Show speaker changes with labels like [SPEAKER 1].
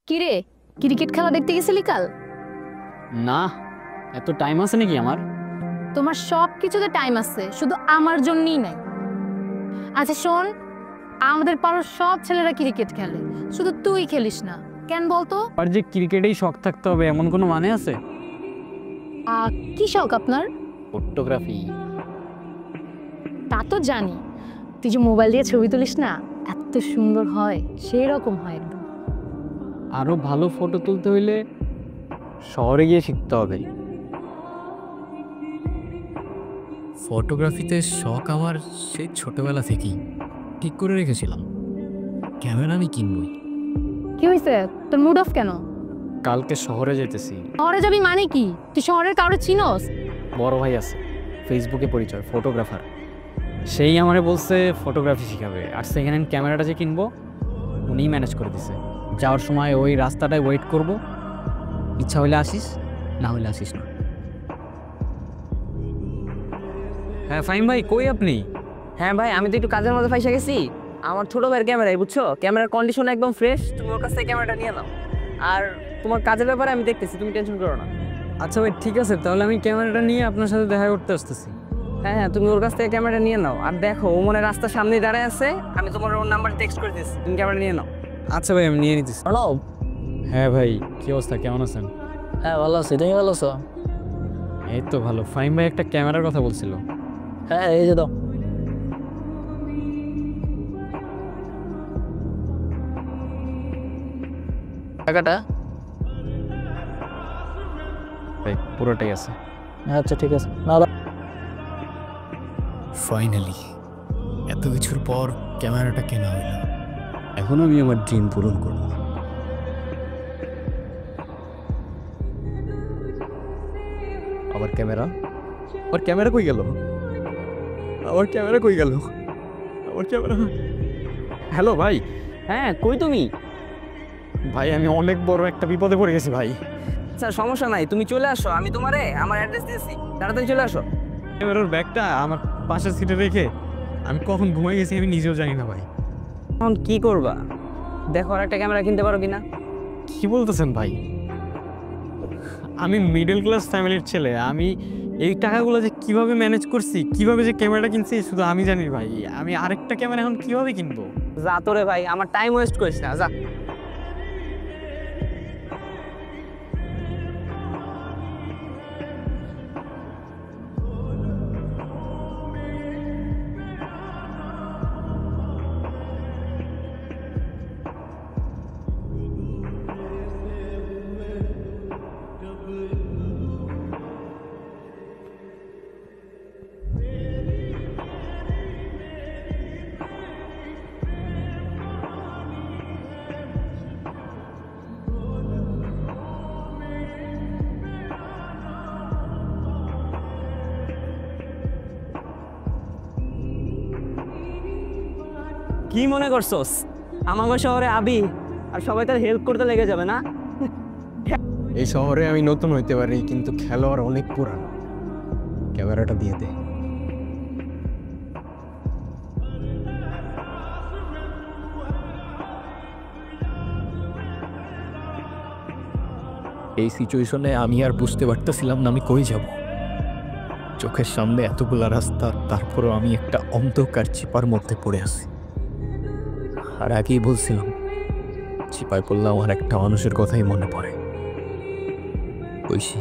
[SPEAKER 1] কিরে, ক্রিকেট খেলা দেখতে গেছিলি কাল?
[SPEAKER 2] না, এত টাইম আছে নাকি আমার?
[SPEAKER 1] তোমার সব কিছুতে টাইম আছে, শুধু আমার জন্যই নাই। আচ্ছা শোন, আমাদের পাড়ার সব ছেলেরা ক্রিকেট খেলে, শুধু তুই খেলিস না কেন বলতো?
[SPEAKER 2] আর যে ক্রিকেটেই শখ থাকতে হবে এমন কোনো মানে আছে?
[SPEAKER 1] কি শখ আপনার?
[SPEAKER 2] ফটোগ্রাফি।
[SPEAKER 1] তা তো জানি, তুই যে মোবাইল দিয়ে ছবি তুলিস না, এত সুন্দর হয়, সেই রকম হয় একদম।
[SPEAKER 2] আরো ভালো ফটো তুলতে হইলে শহরে গিয়ে শিখতে হবে।
[SPEAKER 3] ফটোগ্রাফিতে শখ আমার সেই ছোটবেলা থেকেই ঠিক করে রেখেছিলাম, ক্যামেরা আমি কিনবই।
[SPEAKER 1] কি হয়েছে, তোর মুড অফ কেন?
[SPEAKER 2] কালকে শহরে যেতেছি।
[SPEAKER 1] শহরে যাবি মানে কি? তুই শহরের কারো চিনোস?
[SPEAKER 2] বড় ভাই আছে, ফেসবুকে পরিচয়, ফটোগ্রাফার। সেই আমারে বলছে ফটোগ্রাফি শিখাবে, আর সেকেন্ড হ্যান্ড ক্যামেরাটা যে কিনবো উনিই ম্যানেজ করে দিছে। যাওয়ার সময় ওই রাস্তাটায় ওয়েট করব, ইচ্ছা হইলে আসিস, না হইলে আসিস না। হ্যাঁ ফাহিম ভাই, কই আপনি?
[SPEAKER 4] হ্যাঁ ভাই, আমি তো একটু কাজের মধ্যে ফাইসা গেছি। আমার ছোট ভাইয়ের ক্যামেরাই, বুঝছো, ক্যামেরার কন্ডিশন একদম ফ্রেশ। তুমি ওর কাছ থেকে ক্যামেরাটা নিয়ে নাও, আর তোমার কাজের ব্যাপারে আমি দেখতেছি, তুমি টেনশন করো না।
[SPEAKER 2] আচ্ছা ভাই ঠিক আছে, তাহলে আমি ক্যামেরাটা নিয়ে আপনার সাথে দেখা করতে আসতেছি।
[SPEAKER 4] হ্যাঁ হ্যাঁ, তুমি ওর কাছ থেকে ক্যামেরাটা নিয়ে নাও, আর দেখো ও মনে রাস্তার সামনেই দাঁড়ায় আছে, আমি তোমার ওর নাম্বার টেক্সট করে দিচ্ছি, তুমি ক্যামেরা নিয়ে নাও।
[SPEAKER 2] আচ্ছা ভাই, আমি নিয়ে নিতেছি।
[SPEAKER 4] হ্যালো।
[SPEAKER 2] হ্যাঁ ভাই, কি অবস্থা, কেমন আছেন?
[SPEAKER 4] হ্যাঁ ভালো আছি, তুমি ভালো আছো?
[SPEAKER 2] এই তো ভালো। ফাহিম ভাই একটা ক্যামেরার কথা বলছিল।
[SPEAKER 4] হ্যাঁ এই যে দাও। টাকাটা?
[SPEAKER 2] ভাই পুরোটাই আছে।
[SPEAKER 4] আচ্ছা ঠিক আছে, না
[SPEAKER 3] ফাইনালি এত কিছুর পর ক্যামেরাটা কেনা হইল।
[SPEAKER 5] এখন আমি আমার ড্রিম পূরণ করব। আমার ক্যামেরা কই গেল? আমার ক্যামেরা কই গেল? আমার ক্যামেরা। হ্যালো ভাই।
[SPEAKER 4] হ্যাঁ কই তুমি?
[SPEAKER 5] ভাই আমি অনেক বড় একটা বিপদে পড়ে গেছি ভাই।
[SPEAKER 4] আচ্ছা সমস্যা নাই, তুমি চলে আসো, আমি তোমারে আমার অ্যাড্রেস দিয়েছি, তাড়াতাড়ি চলে আসো।
[SPEAKER 5] ক্যামেরার ব্যাগটা আমার পাশের সিটে রেখে আমি কখন ঘুমাই গেছি আমি নিজেও জানি না ভাই।
[SPEAKER 4] এখন কি করবা? দেখো আর একটা ক্যামেরা কিনতে পারো কিনা।
[SPEAKER 5] কি বলতেছেন ভাই? আমি মিডল ক্লাস ফ্যামিলির ছেলে, আমি এই টাকাগুলো যে কিভাবে ম্যানেজ করছি, কিভাবে যে ক্যামেরাটা কিনছি শুধু আমি জানি ভাই। আমি আরেকটা ক্যামেরা এখন কিভাবে কিনবো?
[SPEAKER 4] যা তোরে ভাই, আমার টাইম ওয়েস্ট করিস না, যা। কি মনে করছোস আমাগো শহরে আবি আর সবাই তার হেল্প করতে লেগে যাবে না?
[SPEAKER 5] এই শহরে আমি নতুন হইতে পারি কিন্তু খেলোয়াড় অনেক পুরানো। ক্যামেরাটা দিয়ে দে।
[SPEAKER 3] এই সিচুয়েশনে আমি আর বুঝতে পারতেছিলাম না আমি কই যাব। চোখের সামনে এতগুলা রাস্তা, তারপরও আমি একটা অন্ধকার চিপার মধ্যে পড়ে আছি। আর আগেই বলছিলাম, চিপায় পড়লে আমার একটা মানুষের কথাই মনে পড়ে, ঐশী।